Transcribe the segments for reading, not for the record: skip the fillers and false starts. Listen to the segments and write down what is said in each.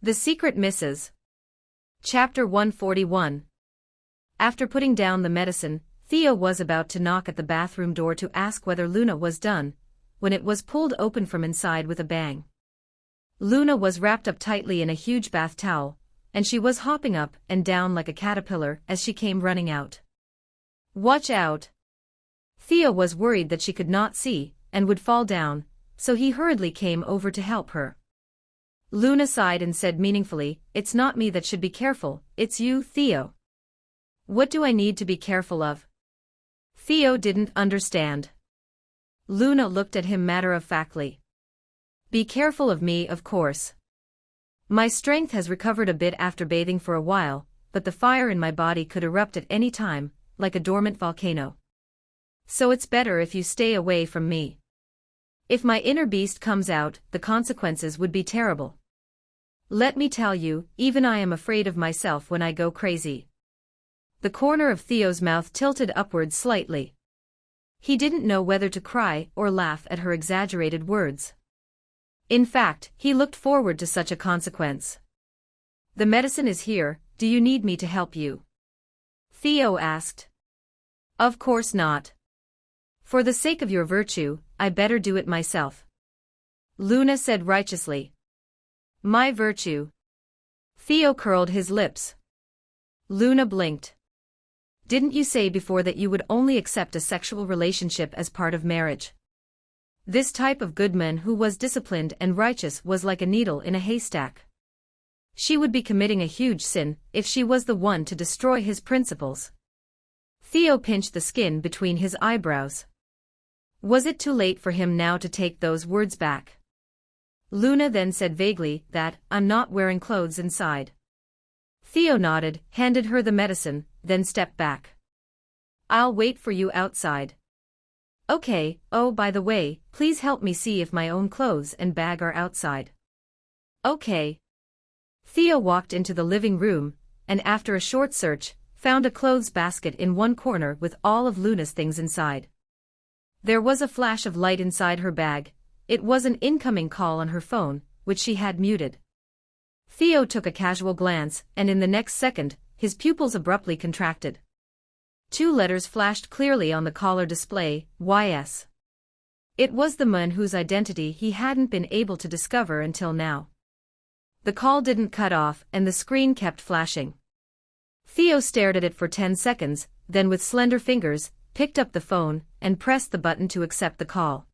The Secret Misses. Chapter 141. After putting down the medicine, Theo was about to knock at the bathroom door to ask whether Luna was done, when it was pulled open from inside with a bang. Luna was wrapped up tightly in a huge bath towel, and she was hopping up and down like a caterpillar as she came running out. "Watch out!" Theo was worried that she could not see, and would fall down, so he hurriedly came over to help her. Luna sighed and said meaningfully, "It's not me that should be careful, it's you, Theo." "What do I need to be careful of?" Theo didn't understand. Luna looked at him matter-of-factly. "Be careful of me, of course. My strength has recovered a bit after bathing for a while, but the fire in my body could erupt at any time, like a dormant volcano. So it's better if you stay away from me. If my inner beast comes out, the consequences would be terrible. Let me tell you, even I am afraid of myself when I go crazy." The corner of Theo's mouth tilted upwards slightly. He didn't know whether to cry or laugh at her exaggerated words. In fact, he looked forward to such a consequence. "The medicine is here, do you need me to help you?" Theo asked. "Of course not. For the sake of your virtue, I better do it myself," Luna said righteously. "My virtue?" Theo curled his lips. Luna blinked. "Didn't you say before that you would only accept a sexual relationship as part of marriage?" This type of good man who was disciplined and righteous was like a needle in a haystack. She would be committing a huge sin if she was the one to destroy his principles. Theo pinched the skin between his eyebrows. Was it too late for him now to take those words back? Luna then said vaguely that, "I'm not wearing clothes inside." Theo nodded, handed her the medicine, then stepped back. "I'll wait for you outside." "Okay, oh by the way, please help me see if my own clothes and bag are outside." "Okay." Theo walked into the living room, and after a short search, found a clothes basket in one corner with all of Luna's things inside. There was a flash of light inside her bag. It was an incoming call on her phone, which she had muted. Theo took a casual glance, and in the next second, his pupils abruptly contracted. 2 letters flashed clearly on the caller display, YS. It was the man whose identity he hadn't been able to discover until now. The call didn't cut off, and the screen kept flashing. Theo stared at it for 10 seconds, then with slender fingers, picked up the phone, and pressed the button to accept the call.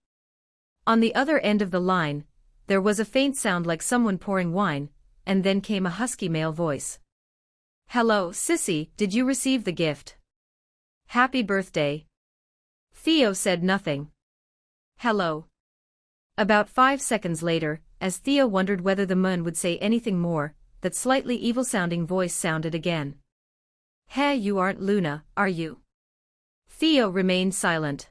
On the other end of the line, there was a faint sound like someone pouring wine, and then came a husky male voice. "Hello, sissy, did you receive the gift? Happy birthday." Theo said nothing. "Hello." About 5 seconds later, as Theo wondered whether the man would say anything more, that slightly evil-sounding voice sounded again. "Hey, you aren't Luna, are you?" Theo remained silent.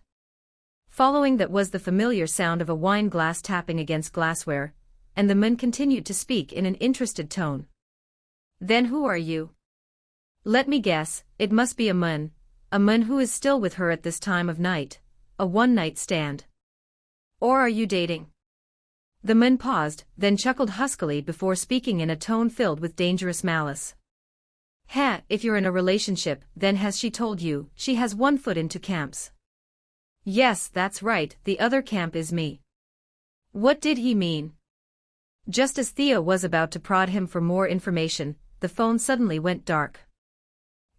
Following that was the familiar sound of a wine glass tapping against glassware, and the man continued to speak in an interested tone. "Then who are you?" "Let me guess, it must be a man who is still with her at this time of night, a one-night stand. Or are you dating?" The man paused, then chuckled huskily before speaking in a tone filled with dangerous malice. "Heh, if you're in a relationship, then has she told you she has one foot into camps?" "Yes, that's right, the other camp is me." What did he mean? Just as Theo was about to prod him for more information, the phone suddenly went dark.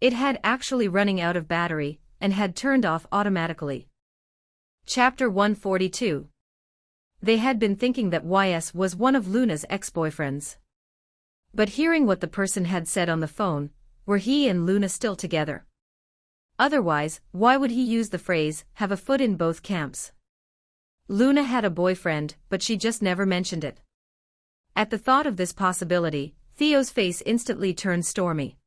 It had actually running out of battery, and had turned off automatically. Chapter 142. They had been thinking that YS was one of Luna's ex-boyfriends. But hearing what the person had said on the phone, were he and Luna still together? Otherwise, why would he use the phrase, "have a foot in both camps"? Luna had a boyfriend, but she just never mentioned it. At the thought of this possibility, Theo's face instantly turned stormy.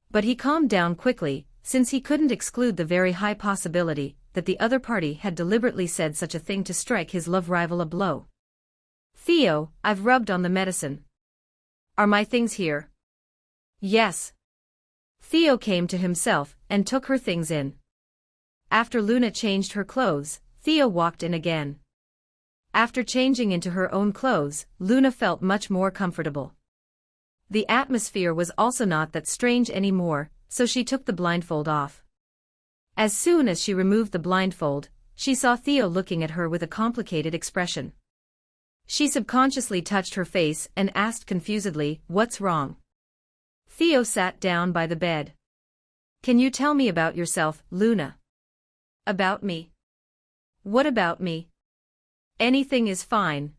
But he calmed down quickly, since he couldn't exclude the very high possibility that the other party had deliberately said such a thing to strike his love rival a blow. "Theo, I've rubbed on the medicine. Are my things here?" "Yes." Theo came to himself and took her things in. After Luna changed her clothes, Theo walked in again. After changing into her own clothes, Luna felt much more comfortable. The atmosphere was also not that strange anymore, so she took the blindfold off. As soon as she removed the blindfold, she saw Theo looking at her with a complicated expression. She subconsciously touched her face and asked confusedly, "What's wrong?" Theo sat down by the bed. "Can you tell me about yourself, Luna?" "About me? What about me?" "Anything is fine."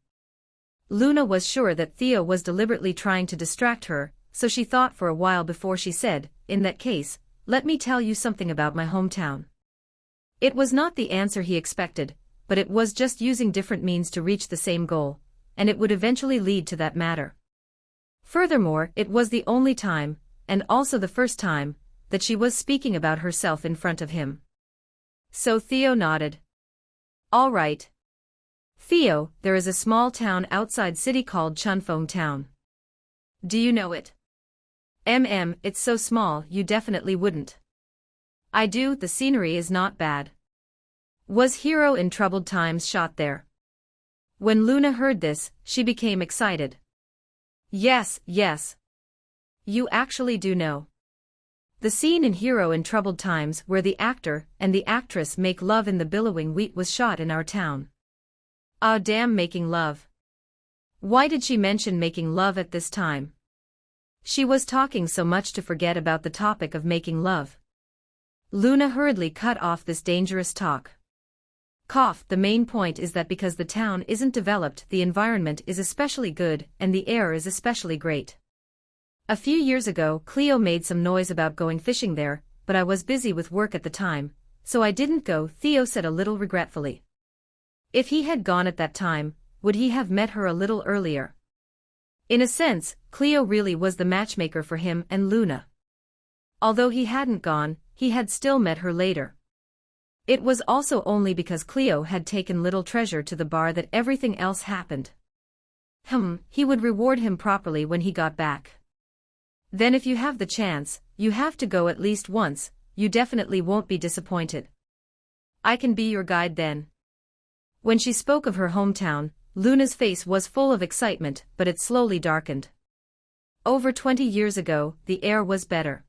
Luna was sure that Theo was deliberately trying to distract her, so she thought for a while before she said, "In that case, let me tell you something about my hometown." It was not the answer he expected, but it was just using different means to reach the same goal, and it would eventually lead to that matter. Furthermore, it was the only time, and also the first time, that she was speaking about herself in front of him. So Theo nodded. "All right. Theo, there is a small town outside city called Chunfong Town. Do you know it?" It's so small you definitely wouldn't." "I do, the scenery is not bad." "Was Hero in troubled times shot there?" When Luna heard this, she became excited. Yes. You actually do know." The scene in Hero in Troubled Times where the actor and the actress make love in the billowing wheat was shot in our town. Ah, damn, making love. Why did she mention making love at this time? She was talking so much to forget about the topic of making love. Luna hurriedly cut off this dangerous talk. The main point is that because the town isn't developed, the environment is especially good and the air is especially great. A few years ago, Cleo made some noise about going fishing there, but I was busy with work at the time, so I didn't go, Theo said a little regretfully. If he had gone at that time, would he have met her a little earlier? In a sense, Cleo really was the matchmaker for him and Luna. Although he hadn't gone, he had still met her later. It was also only because Cleo had taken little treasure to the bar that everything else happened. He would reward him properly when he got back. Then if you have the chance, you have to go at least once, you definitely won't be disappointed. I can be your guide then. When she spoke of her hometown, Luna's face was full of excitement, but it slowly darkened. Over 20 years ago, the air was better.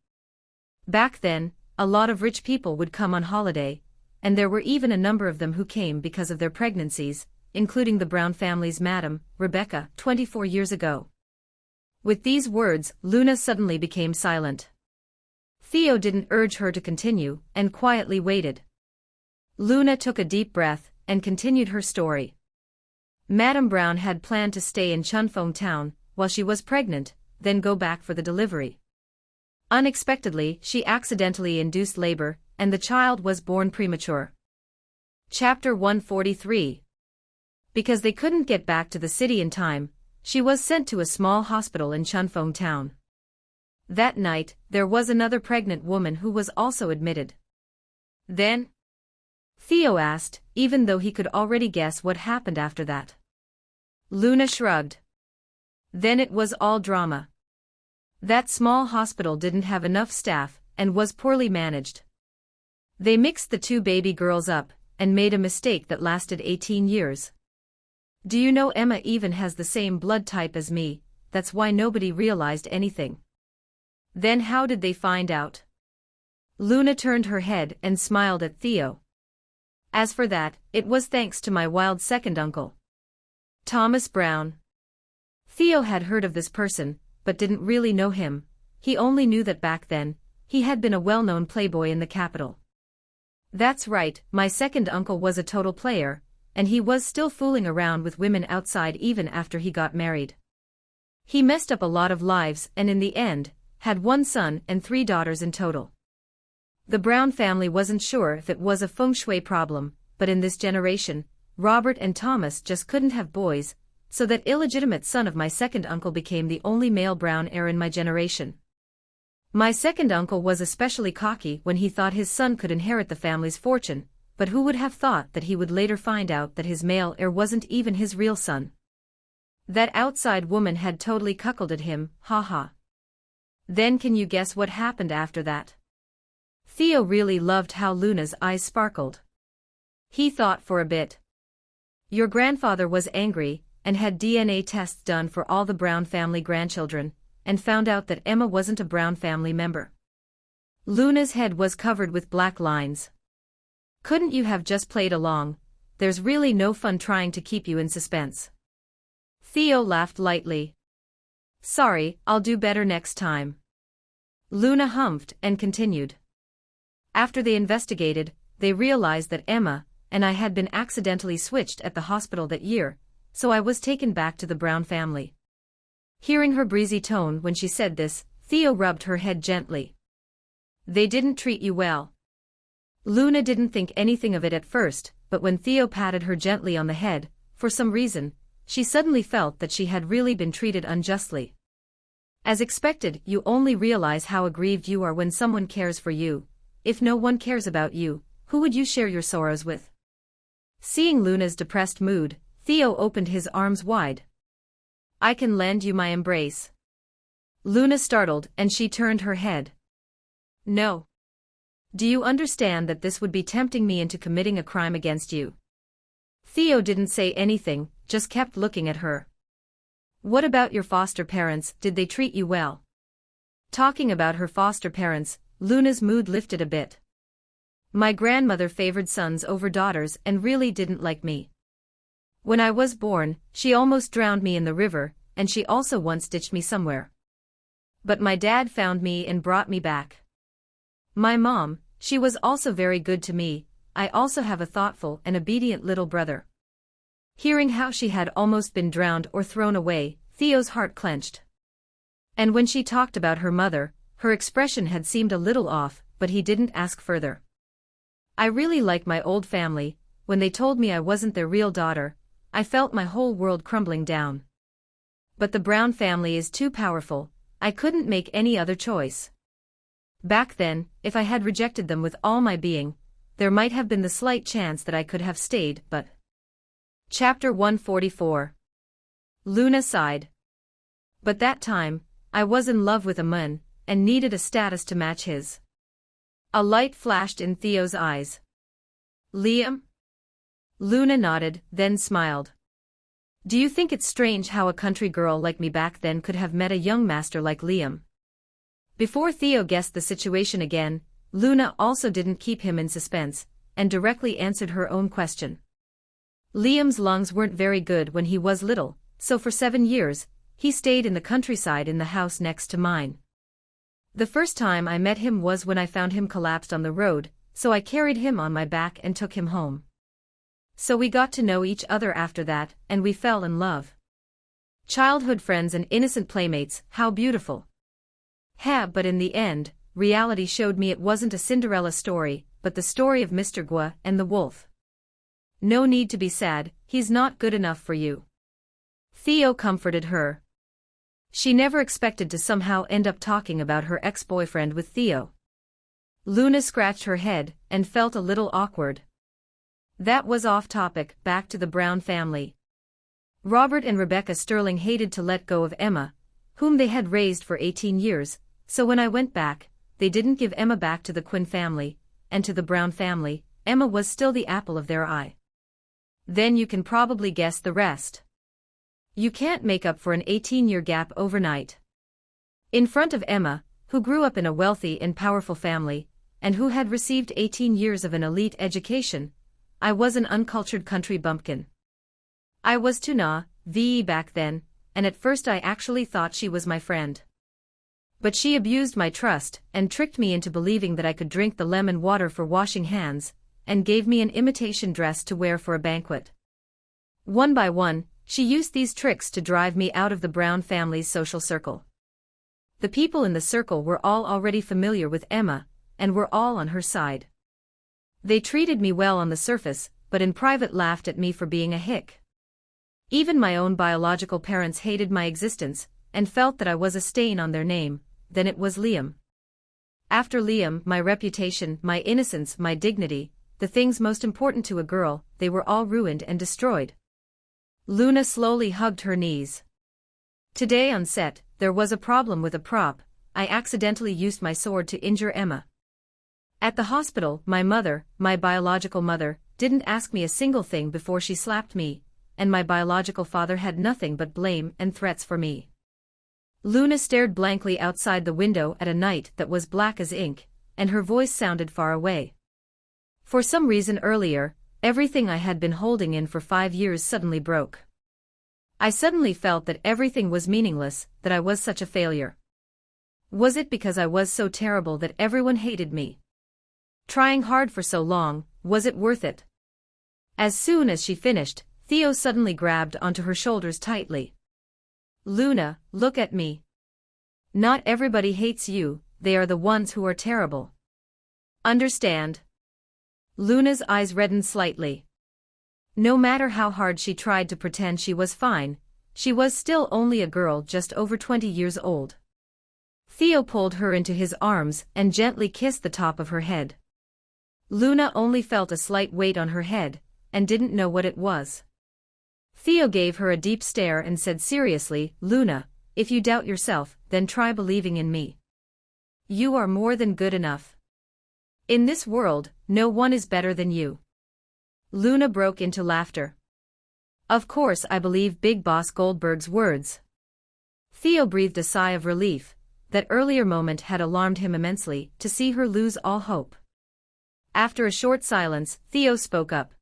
Back then, a lot of rich people would come on holiday, and there were even a number of them who came because of their pregnancies, including the Brown family's Madam, Rebecca, 24 years ago. With these words, Luna suddenly became silent. Theo didn't urge her to continue, and quietly waited. Luna took a deep breath, and continued her story. Madam Brown had planned to stay in Chunfong Town, while she was pregnant, then go back for the delivery. Unexpectedly, she accidentally induced labor, and the child was born premature. Chapter 143. Because they couldn't get back to the city in time, she was sent to a small hospital in Chunfong Town. That night, there was another pregnant woman who was also admitted. Then? Theo asked, even though he could already guess what happened after that. Luna shrugged. Then it was all drama. That small hospital didn't have enough staff, and was poorly managed. They mixed the two baby girls up, and made a mistake that lasted 18 years. Do you know Emma even has the same blood type as me, that's why nobody realized anything. Then how did they find out? Luna turned her head and smiled at Theo. As for that, it was thanks to my wild second uncle. Thomas Brown. Theo had heard of this person, but didn't really know him. He only knew that back then, he had been a well-known playboy in the capital. That's right, my second uncle was a total player, and he was still fooling around with women outside even after he got married. He messed up a lot of lives and in the end, had 1 son and 3 daughters in total. The Brown family wasn't sure if it was a feng shui problem, but in this generation, Robert and Thomas just couldn't have boys, so that illegitimate son of my second uncle became the only male Brown heir in my generation. My second uncle was especially cocky when he thought his son could inherit the family's fortune, but who would have thought that he would later find out that his male heir wasn't even his real son? That outside woman had totally cuckolded him, haha. Then can you guess what happened after that? Theo really loved how Luna's eyes sparkled. He thought for a bit. Your grandfather was angry, and had DNA tests done for all the Brown family grandchildren, and found out that Emma wasn't a Brown family member. Luna's head was covered with black lines. Couldn't you have just played along? There's really no fun trying to keep you in suspense. Theo laughed lightly. Sorry, I'll do better next time. Luna humphed and continued. After they investigated, they realized that Emma and I had been accidentally switched at the hospital that year, so I was taken back to the Brown family. Hearing her breezy tone when she said this, Theo rubbed her head gently. They didn't treat you well. Luna didn't think anything of it at first, but when Theo patted her gently on the head, for some reason, she suddenly felt that she had really been treated unjustly. As expected, you only realize how aggrieved you are when someone cares for you. If no one cares about you, who would you share your sorrows with? Seeing Luna's depressed mood, Theo opened his arms wide. I can lend you my embrace. Luna startled and she turned her head. No. Do you understand that this would be tempting me into committing a crime against you? Theo didn't say anything, just kept looking at her. What about your foster parents, did they treat you well? Talking about her foster parents, Luna's mood lifted a bit. My grandmother favored sons over daughters and really didn't like me. When I was born, she almost drowned me in the river, and she also once ditched me somewhere. But my dad found me and brought me back. My mom, she was also very good to me. I also have a thoughtful and obedient little brother. Hearing how she had almost been drowned or thrown away, Theo's heart clenched. And when she talked about her mother, her expression had seemed a little off, but he didn't ask further. I really like my old family. When they told me I wasn't their real daughter, I felt my whole world crumbling down. But the Brown family is too powerful. I couldn't make any other choice. Back then, if I had rejected them with all my being, there might have been the slight chance that I could have stayed, but... Chapter 144. Luna sighed. But that time, I was in love with a man, and needed a status to match his. A light flashed in Theo's eyes. Liam? Luna nodded, then smiled. Do you think it's strange how a country girl like me back then could have met a young master like Liam? Before Theo guessed the situation again, Luna also didn't keep him in suspense, and directly answered her own question. Liam's lungs weren't very good when he was little, so for 7 years, he stayed in the countryside in the house next to mine. The first time I met him was when I found him collapsed on the road, so I carried him on my back and took him home. So we got to know each other after that, and we fell in love. Childhood friends and innocent playmates, how beautiful. But in the end, reality showed me it wasn't a Cinderella story, but the story of Mr. Gua and the wolf. No need to be sad, he's not good enough for you. Theo comforted her. She never expected to somehow end up talking about her ex-boyfriend with Theo. Luna scratched her head and felt a little awkward. That was off topic, back to the Brown family. Robert and Rebecca Sterling hated to let go of Emma, whom they had raised for 18 years, so when I went back, they didn't give Emma back to the Quinn family, and to the Brown family, Emma was still the apple of their eye. Then you can probably guess the rest. You can't make up for an 18-year gap overnight. In front of Emma, who grew up in a wealthy and powerful family, and who had received 18 years of an elite education, I was an uncultured country bumpkin. I was too naive back then, and at first I actually thought she was my friend. But she abused my trust and tricked me into believing that I could drink the lemon water for washing hands, and gave me an imitation dress to wear for a banquet. One by one, she used these tricks to drive me out of the Brown family's social circle. The people in the circle were all already familiar with Emma, and were all on her side. They treated me well on the surface, but in private laughed at me for being a hick. Even my own biological parents hated my existence, and felt that I was a stain on their name. Then it was Liam. After Liam, my reputation, my innocence, my dignity, the things most important to a girl, they were all ruined and destroyed. Luna slowly hugged her knees. Today on set, there was a problem with a prop. I accidentally used my sword to injure Emma. At the hospital, my mother, my biological mother, didn't ask me a single thing before she slapped me, and my biological father had nothing but blame and threats for me. Luna stared blankly outside the window at a night that was black as ink, and her voice sounded far away. For some reason earlier, everything I had been holding in for 5 years suddenly broke. I suddenly felt that everything was meaningless, that I was such a failure. Was it because I was so terrible that everyone hated me? Trying hard for so long, was it worth it? As soon as she finished, Theo suddenly grabbed onto her shoulders tightly. Luna, look at me. Not everybody hates you, they are the ones who are terrible. Understand? Luna's eyes reddened slightly. No matter how hard she tried to pretend she was fine, she was still only a girl just over 20 years old. Theo pulled her into his arms and gently kissed the top of her head. Luna only felt a slight weight on her head, and didn't know what it was. Theo gave her a deep stare and said seriously, Luna, if you doubt yourself, then try believing in me. You are more than good enough. In this world, no one is better than you. Luna broke into laughter. Of course I believe Big Boss Goldberg's words. Theo breathed a sigh of relief. That earlier moment had alarmed him immensely, to see her lose all hope. After a short silence, Theo spoke up.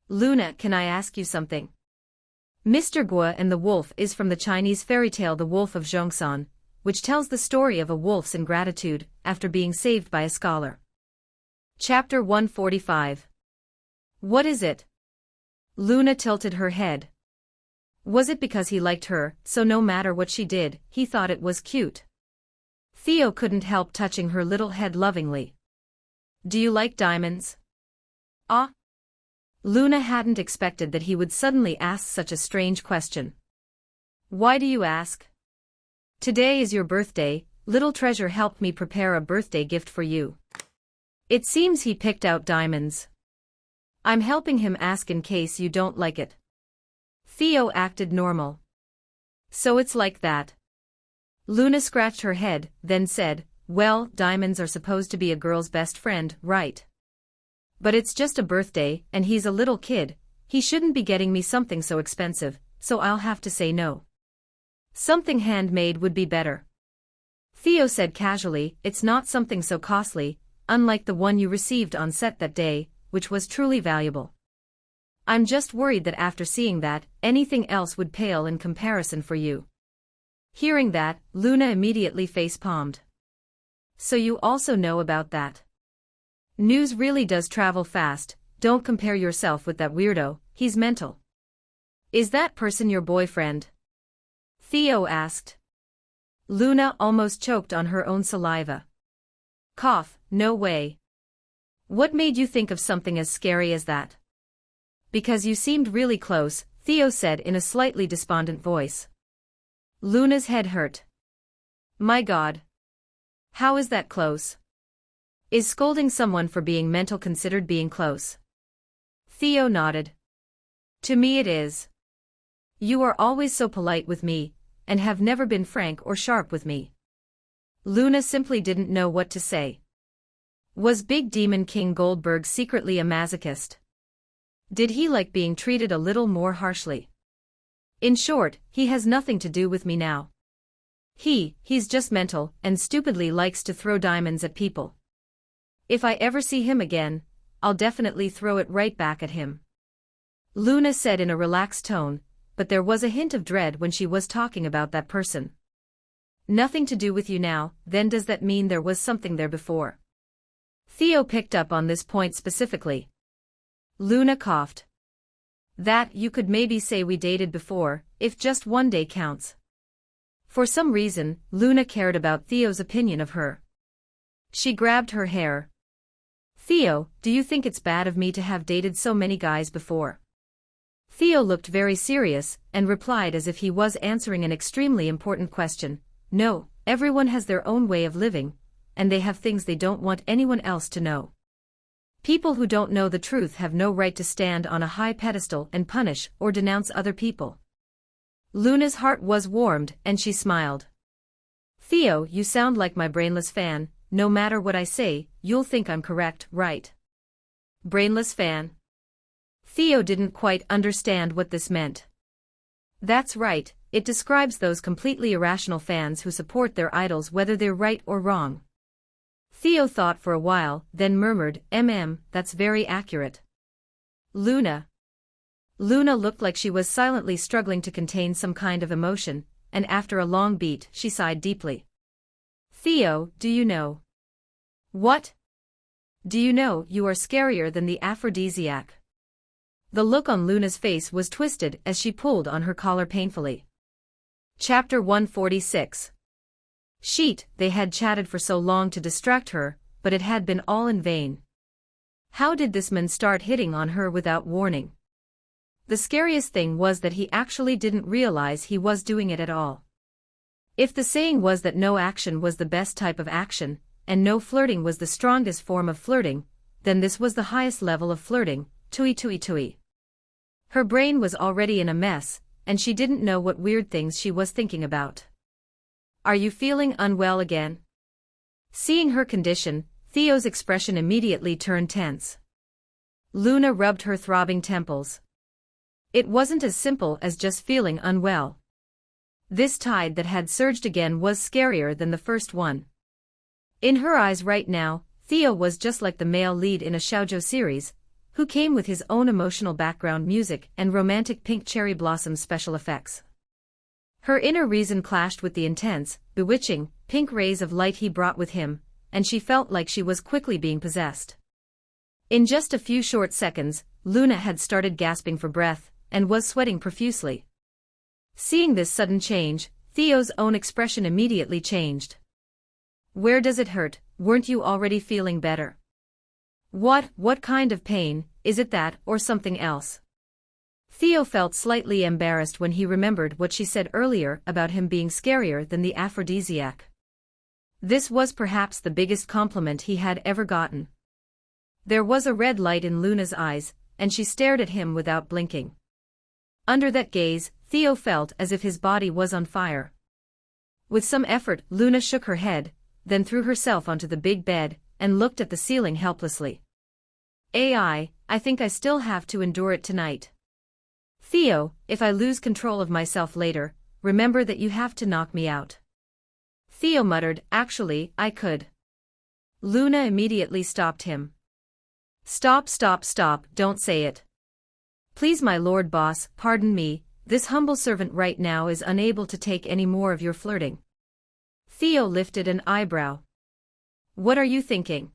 Luna, can I ask you something? Mr. Gua and the Wolf is from the Chinese fairy tale The Wolf of Zhongshan, which tells the story of a wolf's ingratitude after being saved by a scholar. Chapter 145. What is it? Luna tilted her head. Was it because he liked her, so no matter what she did, he thought it was cute? Theo couldn't help touching her little head lovingly. Do you like diamonds? Ah? Luna hadn't expected that he would suddenly ask such a strange question. Why do you ask? Today is your birthday, little treasure helped me prepare a birthday gift for you. It seems he picked out diamonds. I'm helping him ask in case you don't like it. Theo acted normal. So it's like that. Luna scratched her head, then said, well, diamonds are supposed to be a girl's best friend, right? But it's just a birthday, and he's a little kid, he shouldn't be getting me something so expensive, so I'll have to say no. Something handmade would be better. Theo said casually, it's not something so costly, unlike the one you received on set that day, which was truly valuable. I'm just worried that after seeing that, anything else would pale in comparison for you. Hearing that, Luna immediately face-palmed. So you also know about that. News really does travel fast, don't compare yourself with that weirdo, he's mental. Is that person your boyfriend? Theo asked. Luna almost choked on her own saliva. Cough, no way. What made you think of something as scary as that? Because you seemed really close, Theo said in a slightly despondent voice. Luna's head hurt. My God. How is that close? Is scolding someone for being mental considered being close? Theo nodded. To me it is. You are always so polite with me, and have never been frank or sharp with me. Luna simply didn't know what to say. Was Big Demon King Goldberg secretly a masochist? Did he like being treated a little more harshly? In short, he has nothing to do with me now. He's just mental, and stupidly likes to throw diamonds at people. If I ever see him again, I'll definitely throw it right back at him. Luna said in a relaxed tone, but there was a hint of dread when she was talking about that person. Nothing to do with you now, then does that mean there was something there before? Theo picked up on this point specifically. Luna coughed. That you could maybe say we dated before, if just one day counts. For some reason, Luna cared about Theo's opinion of her. She grabbed her hair. Theo, do you think it's bad of me to have dated so many guys before? Theo looked very serious, and replied as if he was answering an extremely important question. No, everyone has their own way of living, and they have things they don't want anyone else to know. People who don't know the truth have no right to stand on a high pedestal and punish or denounce other people. Luna's heart was warmed, and she smiled. Theo, you sound like my brainless fan, no matter what I say, you'll think I'm correct, right? Brainless fan? Theo didn't quite understand what this meant. That's right, it describes those completely irrational fans who support their idols whether they're right or wrong. Theo thought for a while, then murmured, that's very accurate. Luna. Luna looked like she was silently struggling to contain some kind of emotion, and after a long beat, she sighed deeply. Theo, do you know? What? Do you know you are scarier than the aphrodisiac? The look on Luna's face was twisted as she pulled on her collar painfully. Chapter 146. Sheet, they had chatted for so long to distract her, but it had been all in vain. How did this man start hitting on her without warning? The scariest thing was that he actually didn't realize he was doing it at all. If the saying was that no action was the best type of action, and no flirting was the strongest form of flirting, then this was the highest level of flirting, tui. Her brain was already in a mess, and she didn't know what weird things she was thinking about. Are you feeling unwell again? Seeing her condition, Theo's expression immediately turned tense. Luna rubbed her throbbing temples. It wasn't as simple as just feeling unwell. This tide that had surged again was scarier than the first one. In her eyes right now, Theo was just like the male lead in a shoujo series, who came with his own emotional background music and romantic pink cherry blossom special effects. Her inner reason clashed with the intense, bewitching, pink rays of light he brought with him, and she felt like she was quickly being possessed. In just a few short seconds, Luna had started gasping for breath, and was sweating profusely. Seeing this sudden change, Theo's own expression immediately changed. Where does it hurt? Weren't you already feeling better? What kind of pain, is it that, or something else? Theo felt slightly embarrassed when he remembered what she said earlier about him being scarier than the aphrodisiac. This was perhaps the biggest compliment he had ever gotten. There was a red light in Luna's eyes, and she stared at him without blinking. Under that gaze, Theo felt as if his body was on fire. With some effort, Luna shook her head, then threw herself onto the big bed, and looked at the ceiling helplessly. I think I still have to endure it tonight. Theo, if I lose control of myself later, remember that you have to knock me out. Theo muttered, actually, I could. Luna immediately stopped him. Stop, don't say it. Please my lord boss, pardon me, this humble servant right now is unable to take any more of your flirting. Theo lifted an eyebrow. What are you thinking?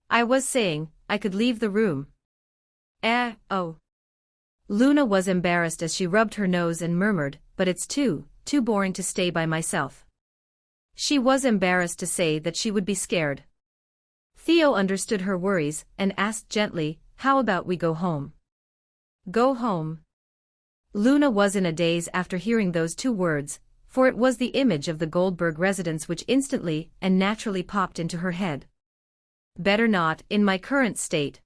I was saying, I could leave the room. Oh. Luna was embarrassed as she rubbed her nose and murmured, but it's too boring to stay by myself. She was embarrassed to say that she would be scared. Theo understood her worries, and asked gently, how about we go home? Go home? Luna was in a daze after hearing those two words, for it was the image of the Goldberg residence which instantly and naturally popped into her head. Better not, in my current state.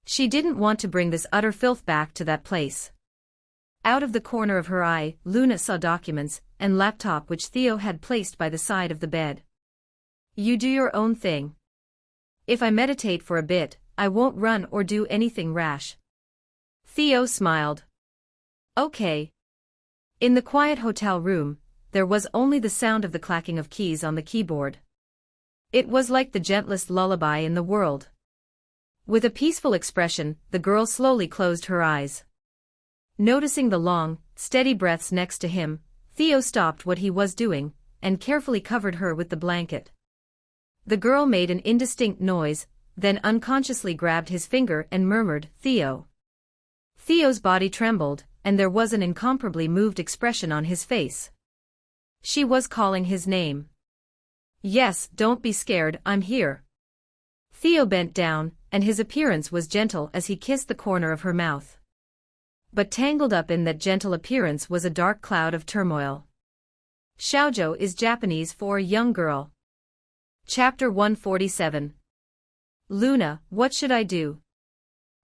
She didn't want to bring this utter filth back to that place. Out of the corner of her eye, Luna saw documents and laptop which Theo had placed by the side of the bed. You do your own thing. If I meditate for a bit, I won't run or do anything rash. Theo smiled. Okay. In the quiet hotel room, there was only the sound of the clacking of keys on the keyboard. It was like the gentlest lullaby in the world. With a peaceful expression, the girl slowly closed her eyes. Noticing the long, steady breaths next to him, Theo stopped what he was doing, and carefully covered her with the blanket. The girl made an indistinct noise, then unconsciously grabbed his finger and murmured, Theo. Theo's body trembled, and there was an incomparably moved expression on his face. She was calling his name. Yes, don't be scared, I'm here. Theo bent down, and his appearance was gentle as he kissed the corner of her mouth. But tangled up in that gentle appearance was a dark cloud of turmoil. Shoujo is Japanese for young girl. Chapter 147. Luna, what should I do?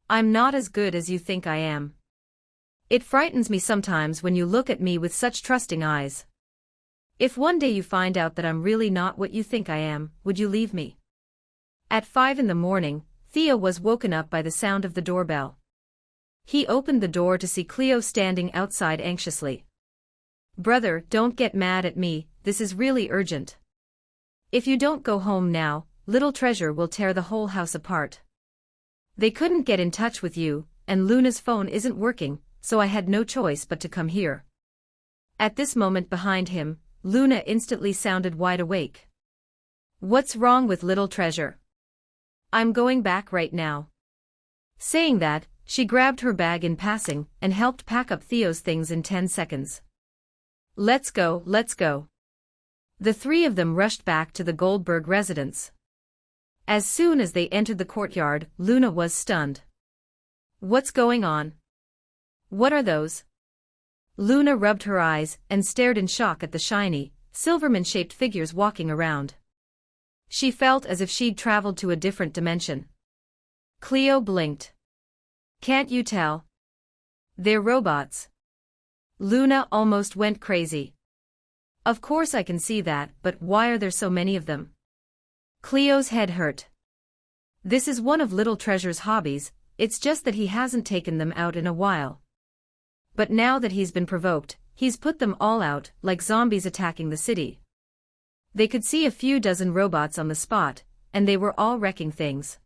I'm not as good as you think I am. It frightens me sometimes when you look at me with such trusting eyes. If one day you find out that I'm really not what you think I am, would you leave me? At 5 a.m, Theo was woken up by the sound of the doorbell. He opened the door to see Cleo standing outside anxiously. Brother, don't get mad at me, this is really urgent. If you don't go home now, Little Treasure will tear the whole house apart. They couldn't get in touch with you, and Luna's phone isn't working, so I had no choice but to come here. At this moment behind him, Luna instantly sounded wide awake. What's wrong with Little Treasure? I'm going back right now. Saying that, she grabbed her bag in passing and helped pack up Theo's things in 10 seconds. Let's go, let's go. The three of them rushed back to the Goldberg residence. As soon as they entered the courtyard, Luna was stunned. What's going on? What are those? Luna rubbed her eyes and stared in shock at the shiny, silverman-shaped figures walking around. She felt as if she'd traveled to a different dimension. Cleo blinked. Can't you tell? They're robots. Luna almost went crazy. Of course I can see that, but why are there so many of them? Cleo's head hurt. This is one of Little Treasure's hobbies, it's just that he hasn't taken them out in a while. But now that he's been provoked, he's put them all out, like zombies attacking the city. They could see a few dozen robots on the spot, and they were all wrecking things.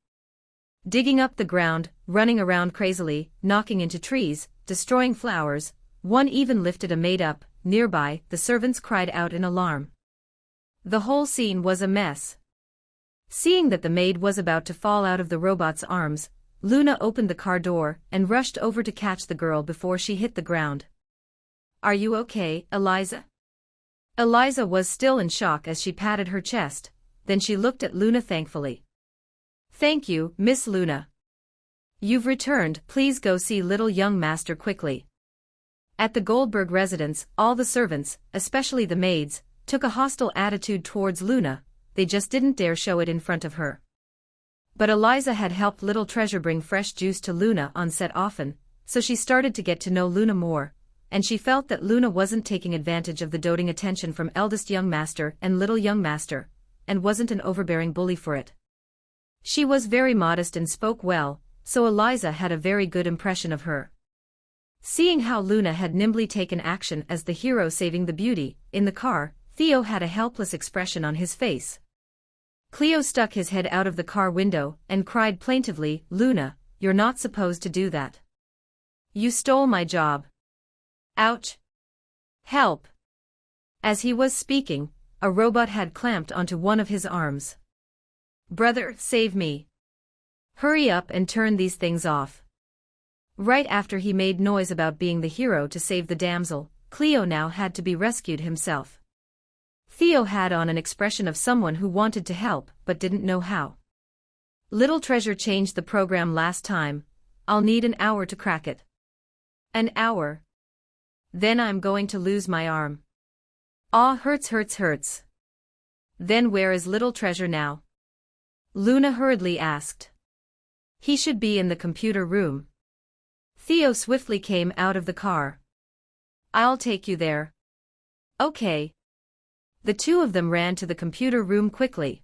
Digging up the ground, running around crazily, knocking into trees, destroying flowers, one even lifted a maid up. Nearby, the servants cried out in alarm. The whole scene was a mess. Seeing that the maid was about to fall out of the robot's arms, Luna opened the car door and rushed over to catch the girl before she hit the ground. Are you okay, Eliza? Eliza was still in shock as she patted her chest, then she looked at Luna thankfully. Thank you, Miss Luna. You've returned, please go see little young master quickly. At the Goldberg residence, all the servants, especially the maids, took a hostile attitude towards Luna, they just didn't dare show it in front of her. But Eliza had helped Little Treasure bring fresh juice to Luna on set often, so she started to get to know Luna more, and she felt that Luna wasn't taking advantage of the doting attention from eldest young master and little young master, and wasn't an overbearing bully for it. She was very modest and spoke well, so Eliza had a very good impression of her. Seeing how Luna had nimbly taken action as the hero saving the beauty, in the car, Theo had a helpless expression on his face. Cleo stuck his head out of the car window and cried plaintively, Luna, you're not supposed to do that. You stole my job. Ouch. Help. As he was speaking, a robot had clamped onto one of his arms. Brother, save me. Hurry up and turn these things off. Right after he made noise about being the hero to save the damsel, Cleo now had to be rescued himself. Theo had on an expression of someone who wanted to help but didn't know how. Little Treasure changed the program last time, I'll need an hour to crack it. An hour? Then I'm going to lose my arm. Aw, hurts. Then where is Little Treasure now? Luna hurriedly asked. He should be in the computer room. Theo swiftly came out of the car. I'll take you there. Okay. The two of them ran to the computer room quickly.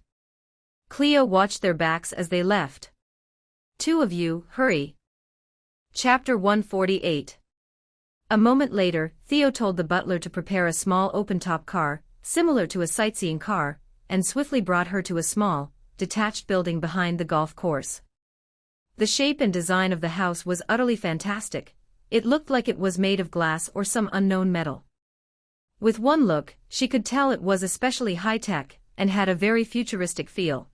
Cleo watched their backs as they left. Two of you, hurry. Chapter 148. A moment later, Theo told the butler to prepare a small open-top car, similar to a sightseeing car, and swiftly brought her to a small, detached building behind the golf course. The shape and design of the house was utterly fantastic, it looked like it was made of glass or some unknown metal. With one look, she could tell it was especially high-tech, and had a very futuristic feel.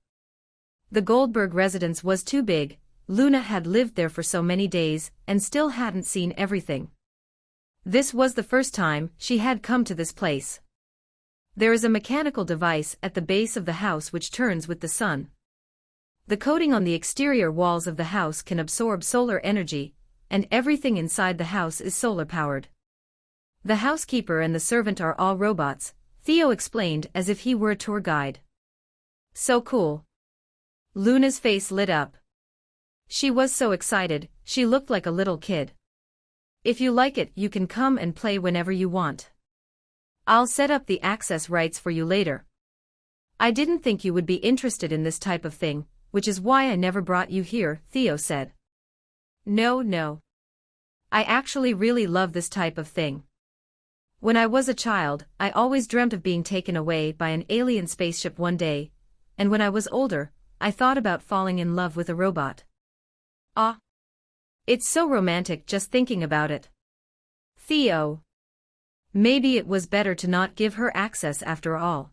The Goldberg residence was too big, Luna had lived there for so many days, and still hadn't seen everything. This was the first time she had come to this place. There is a mechanical device at the base of the house which turns with the sun. The coating on the exterior walls of the house can absorb solar energy, and everything inside the house is solar-powered. The housekeeper and the servant are all robots, Theo explained as if he were a tour guide. So cool. Luna's face lit up. She was so excited, she looked like a little kid. If you like it, you can come and play whenever you want. I'll set up the access rights for you later. I didn't think you would be interested in this type of thing, which is why I never brought you here, Theo said. No. I actually really love this type of thing. When I was a child, I always dreamt of being taken away by an alien spaceship one day, and when I was older, I thought about falling in love with a robot. Ah! It's so romantic just thinking about it. Theo. Maybe it was better to not give her access after all.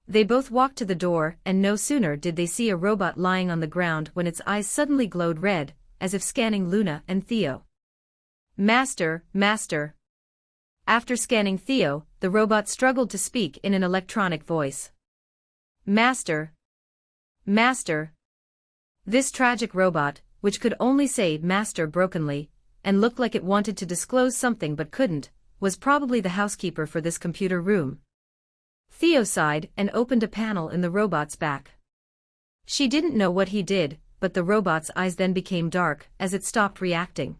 They both walked to the door, and no sooner did they see a robot lying on the ground when its eyes suddenly glowed red, as if scanning Luna and Theo. Master, master. After scanning Theo, the robot struggled to speak in an electronic voice. Master. Master. This tragic robot, which could only say master brokenly, and looked like it wanted to disclose something but couldn't, was probably the housekeeper for this computer room. Theo sighed and opened a panel in the robot's back. She didn't know what he did, but the robot's eyes then became dark as it stopped reacting.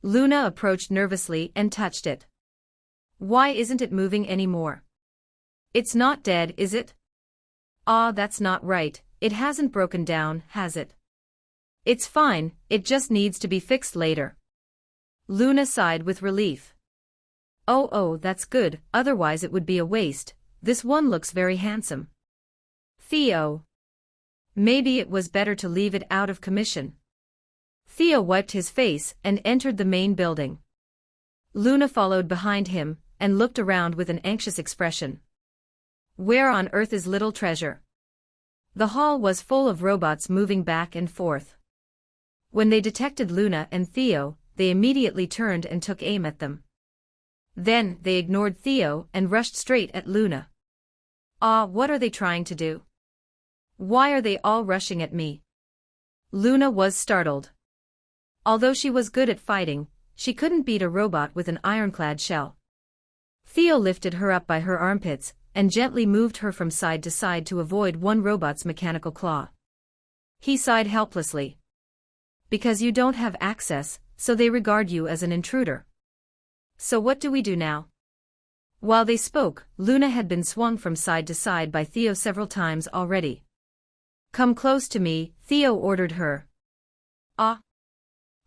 Luna approached nervously and touched it. Why isn't it moving anymore? It's not dead, is it? Ah, that's not right, it hasn't broken down, has it? It's fine, it just needs to be fixed later. Luna sighed with relief. Oh, that's good, otherwise it would be a waste. This one looks very handsome. Theo. Maybe it was better to leave it out of commission. Theo wiped his face and entered the main building. Luna followed behind him and looked around with an anxious expression. Where on earth is little treasure? The hall was full of robots moving back and forth. When they detected Luna and Theo, they immediately turned and took aim at them. Then, they ignored Theo and rushed straight at Luna. Ah, what are they trying to do? Why are they all rushing at me? Luna was startled. Although she was good at fighting, she couldn't beat a robot with an ironclad shell. Theo lifted her up by her armpits and gently moved her from side to side to avoid one robot's mechanical claw. He sighed helplessly. Because you don't have access, so they regard you as an intruder. So what do we do now? While they spoke, Luna had been swung from side to side by Theo several times already. Come close to me, Theo ordered her. Ah.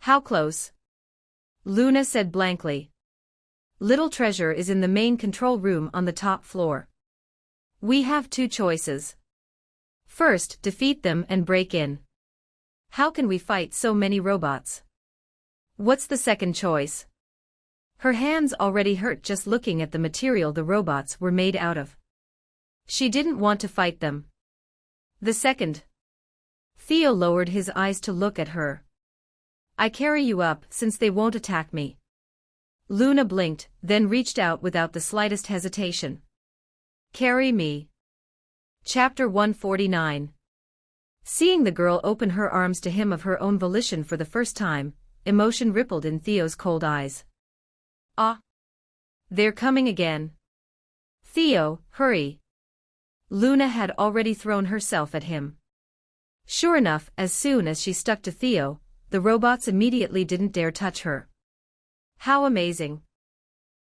How close? Luna said blankly. Little treasure is in the main control room on the top floor. We have two choices. First, defeat them and break in. How can we fight so many robots? What's the second choice? Her hands already hurt just looking at the material the robots were made out of. She didn't want to fight them. The second. Theo lowered his eyes to look at her. I carry you up since they won't attack me. Luna blinked, then reached out without the slightest hesitation. Carry me. Chapter 149. Seeing the girl open her arms to him of her own volition for the first time, emotion rippled in Theo's cold eyes. Ah! They're coming again. Theo, hurry. Luna had already thrown herself at him. Sure enough, as soon as she stuck to Theo, the robots immediately didn't dare touch her. How amazing.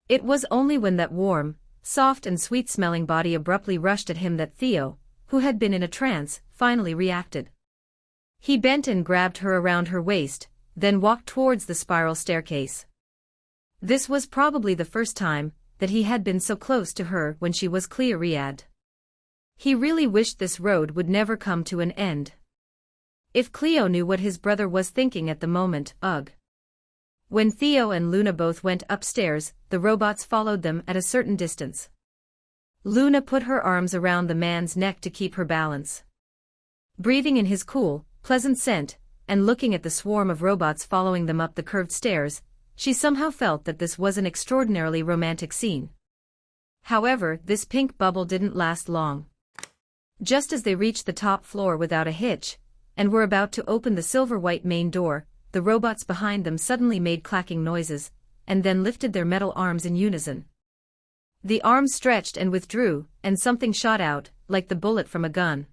It was only when that warm, soft and sweet-smelling body abruptly rushed at him that Theo, who had been in a trance, finally reacted. He bent and grabbed her around her waist, then walked towards the spiral staircase. This was probably the first time that he had been so close to her when she was clear-eyed. He really wished this road would never come to an end. If Cleo knew what his brother was thinking at the moment, ugh. When Theo and Luna both went upstairs, the robots followed them at a certain distance. Luna put her arms around the man's neck to keep her balance. Breathing in his cool, pleasant scent, and looking at the swarm of robots following them up the curved stairs, she somehow felt that this was an extraordinarily romantic scene. However, this pink bubble didn't last long. Just as they reached the top floor without a hitch, and were about to open the silver-white main door, the robots behind them suddenly made clacking noises, and then lifted their metal arms in unison. The arms stretched and withdrew, and something shot out, like the bullet from a gun.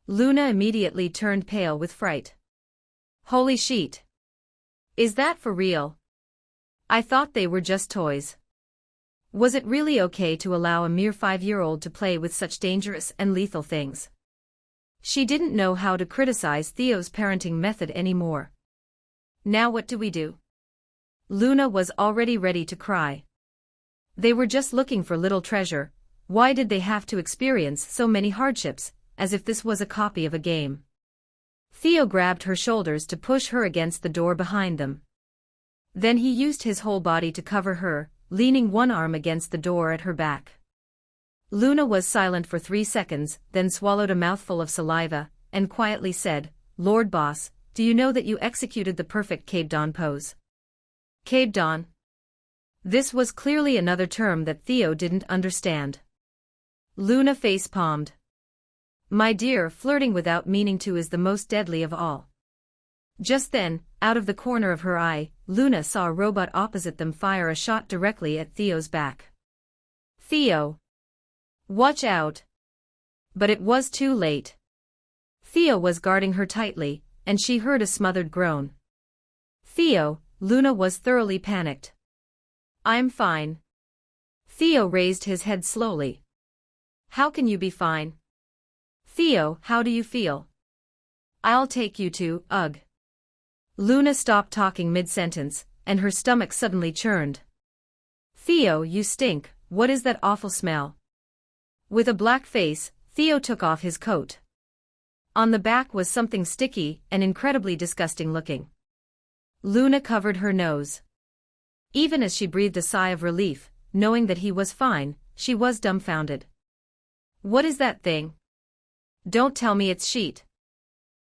Luna immediately turned pale with fright. Holy shit! Is that for real? I thought they were just toys. Was it really okay to allow a mere 5-year-old to play with such dangerous and lethal things? She didn't know how to criticize Theo's parenting method anymore. Now what do we do? Luna was already ready to cry. They were just looking for little treasure. Why did they have to experience so many hardships, as if this was a copy of a game? Theo grabbed her shoulders to push her against the door behind them. Then he used his whole body to cover her, leaning one arm against the door at her back. Luna was silent for 3 seconds, then swallowed a mouthful of saliva, and quietly said, "Lord Boss, do you know that you executed the perfect Cape Dawn pose?" Cape Dawn? This was clearly another term that Theo didn't understand. Luna face-palmed. "My dear, flirting without meaning to is the most deadly of all." Just then, out of the corner of her eye, Luna saw a robot opposite them fire a shot directly at Theo's back. "Theo! Watch out!" But it was too late. Theo was guarding her tightly, and she heard a smothered groan. "Theo," Luna was thoroughly panicked. "I'm fine." Theo raised his head slowly. "How can you be fine?" "Theo, how do you feel?" "I'll take you to, ugh." Luna stopped talking mid-sentence, and her stomach suddenly churned. "Theo, you stink, what is that awful smell?" With a black face, Theo took off his coat. On the back was something sticky and incredibly disgusting looking. Luna covered her nose. Even as she breathed a sigh of relief, knowing that he was fine, she was dumbfounded. "What is that thing?" "Don't tell me it's sheet."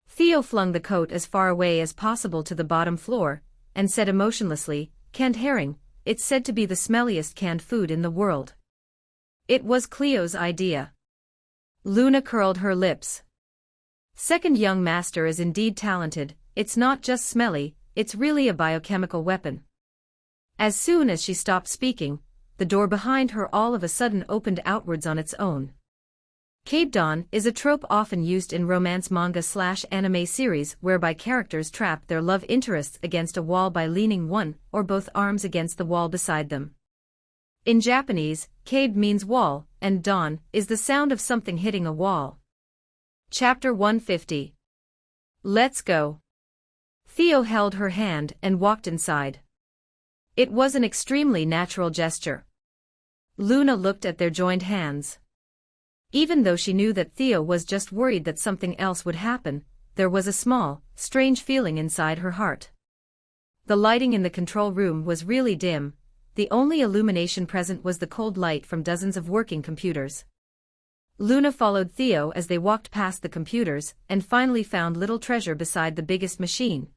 Theo flung the coat as far away as possible to the bottom floor, and said emotionlessly, "Canned herring, it's said to be the smelliest canned food in the world." It was Cleo's idea. Luna curled her lips. Second young master is indeed talented, it's not just smelly, it's really a biochemical weapon. As soon as she stopped speaking, the door behind her all of a sudden opened outwards on its own. Cape Dawn is a trope often used in romance manga/anime series whereby characters trap their love interests against a wall by leaning one or both arms against the wall beside them. In Japanese, cape means wall, and dawn is the sound of something hitting a wall. Chapter 150. Let's go. Theo held her hand and walked inside. It was an extremely natural gesture. Luna looked at their joined hands. Even though she knew that Theo was just worried that something else would happen, there was a small, strange feeling inside her heart. The lighting in the control room was really dim. The only illumination present was the cold light from dozens of working computers. Luna followed Theo as they walked past the computers and finally found little treasure beside the biggest machine.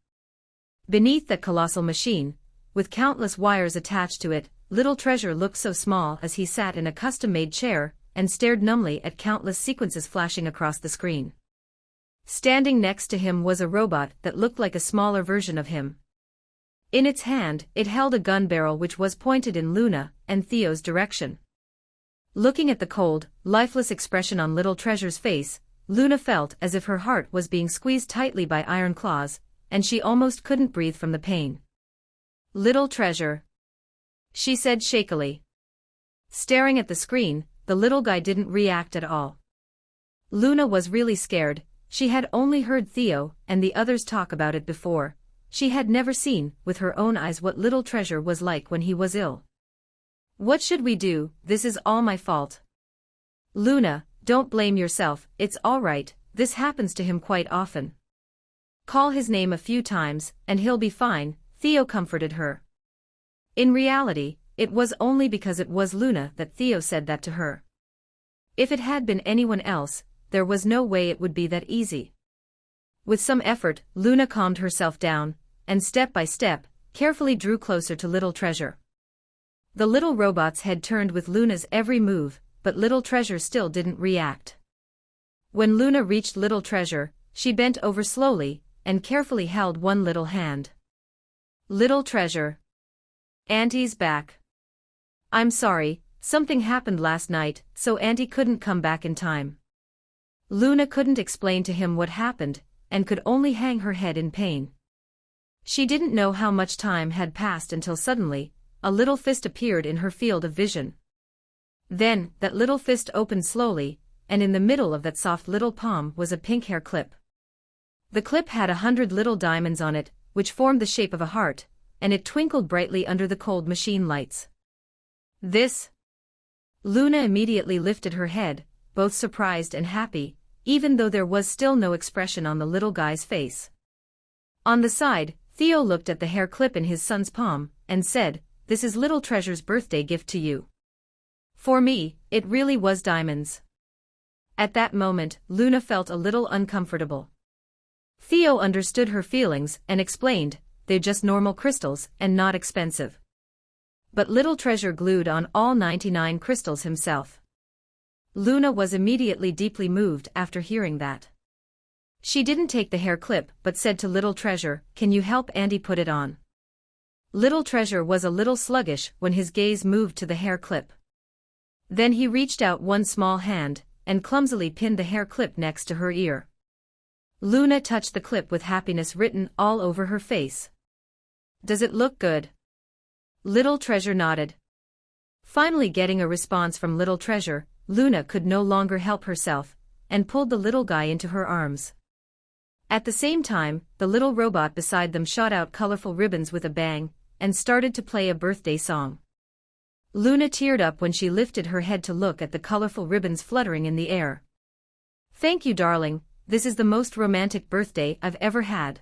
Beneath that colossal machine, with countless wires attached to it, little treasure looked so small as he sat in a custom-made chair and stared numbly at countless sequences flashing across the screen. Standing next to him was a robot that looked like a smaller version of him. In its hand, it held a gun barrel which was pointed in Luna and Theo's direction. Looking at the cold, lifeless expression on little treasure's face, Luna felt as if her heart was being squeezed tightly by iron claws, and she almost couldn't breathe from the pain. "Little treasure," she said shakily. Staring at the screen, the little guy didn't react at all. Luna was really scared. She had only heard Theo and the others talk about it before. She had never seen, with her own eyes, what little treasure was like when he was ill. "What should we do? This is all my fault." "Luna, don't blame yourself, it's all right, this happens to him quite often. Call his name a few times, and he'll be fine," Theo comforted her. In reality, it was only because it was Luna that Theo said that to her. If it had been anyone else, there was no way it would be that easy. With some effort, Luna calmed herself down, and step by step, carefully drew closer to Little Treasure. The little robot's head turned with Luna's every move, but Little Treasure still didn't react. When Luna reached Little Treasure, she bent over slowly, and carefully held one little hand. "Little Treasure. Auntie's back. I'm sorry, something happened last night, so Auntie couldn't come back in time." Luna couldn't explain to him what happened, and could only hang her head in pain. She didn't know how much time had passed until suddenly, a little fist appeared in her field of vision. Then, that little fist opened slowly, and in the middle of that soft little palm was a pink hair clip. The clip had 100 little diamonds on it, which formed the shape of a heart, and it twinkled brightly under the cold machine lights. This? Luna immediately lifted her head, both surprised and happy, even though there was still no expression on the little guy's face. On the side, Theo looked at the hair clip in his son's palm, and said, "This is Little Treasure's birthday gift to you. For me, it really was diamonds." At that moment, Luna felt a little uncomfortable. Theo understood her feelings and explained, "They're just normal crystals and not expensive." But Little Treasure glued on all 99 crystals himself. Luna was immediately deeply moved after hearing that. She didn't take the hair clip but said to Little Treasure, "Can you help Andy put it on?" Little Treasure was a little sluggish when his gaze moved to the hair clip. Then he reached out one small hand and clumsily pinned the hair clip next to her ear. Luna touched the clip with happiness written all over her face. "Does it look good?" Little Treasure nodded. Finally getting a response from Little Treasure, Luna could no longer help herself, and pulled the little guy into her arms. At the same time, the little robot beside them shot out colorful ribbons with a bang, and started to play a birthday song. Luna teared up when she lifted her head to look at the colorful ribbons fluttering in the air. "Thank you, darling, this is the most romantic birthday I've ever had."